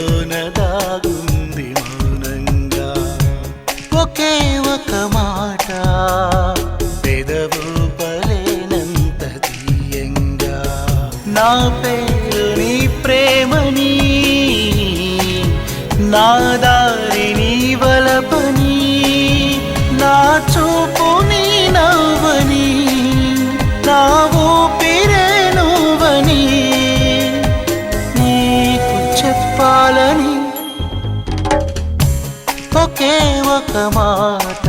మదిలోన దాగుంది మౌనంగా ఒకే ఒక మాట పెదవు పలేనంత తీయంగా నా పేరు నీ ప్రేమని నా దారి నీ వలపని నా చూపు నీ నవ్వని నా ఊపిరే నువ్వని నీకు చెప్పాలని ఒకే ఒక మాట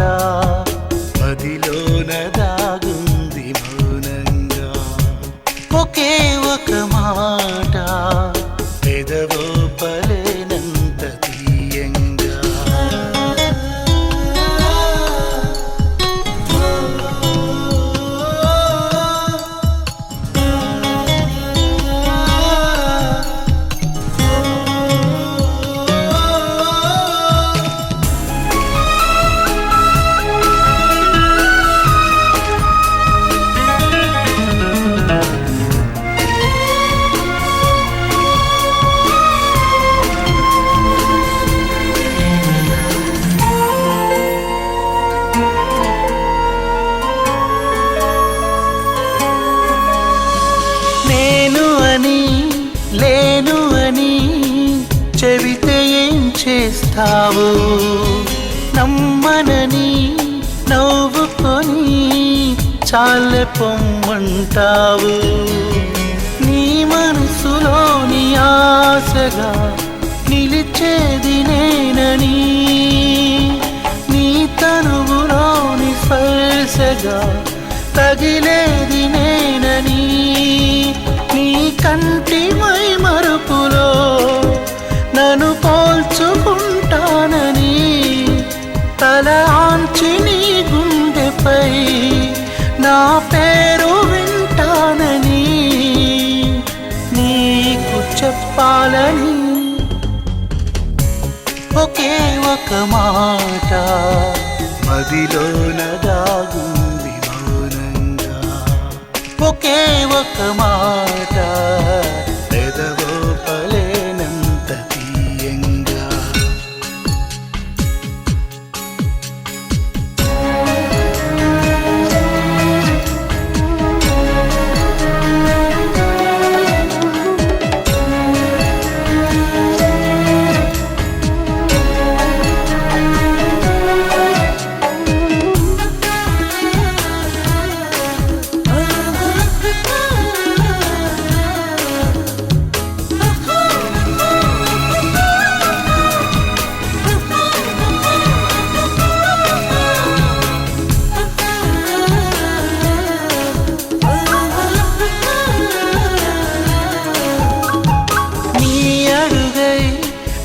మదిలోన దాగుంది మౌనంగా ఒకే ఒక మాట పెదవో పలేనంత తీయంగా లేను అని చెబితే ఏం చేస్తావు నమ్మనని నవ్వుకొని చాలే పొమ్మంటావు నీ మనసులోని ఆశగా నిలిచేది నేనని నీ తనువులోని స్పర్శగా తగిలేది నేనని నీ కంటి మై మరుపులో నన్ను పోల్చుకుంటానని తల ఆంచి నీ గుండెపై నా పేరు వింటానని నీకు చెప్పాలని ఒకే ఒక మాట మదిలోన దాగుంది మౌనంగా ఒకే ఒక మాట పెదవో పలేనంత తీయంగా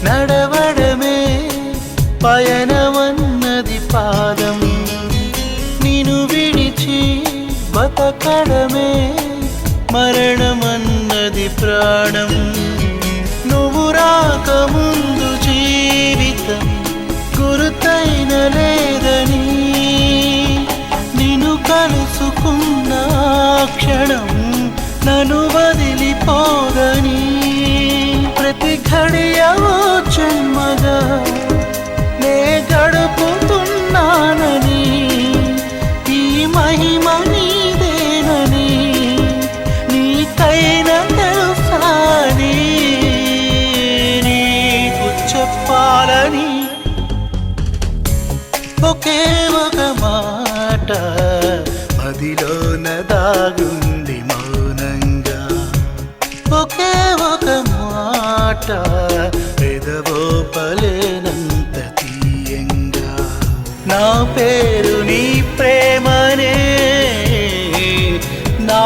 నడవడమే పయనమన్నది పాదం నిన్ను విడిచి బతకడమే మరణమన్నది ప్రాణం నువ్వు రాకముందు జీవితం గురుతైన లేదని నిన్ను కలుసుకున్న క్షణం నన్ను వదిలిపోదని ప్రతి ఘడియవో జన్మగా నే గడుపుతున్నానని ఈ మహిమ నీదేనని నీకైన తెలుసాని నీకు చెప్పాలని ఒకే ఒక మాట మదిలోన దాగుంది మౌనంగా ఒకే ఒక మాట పెదవో పలేనంత తీయంగా నా పేరు నీ ప్రేమనే నా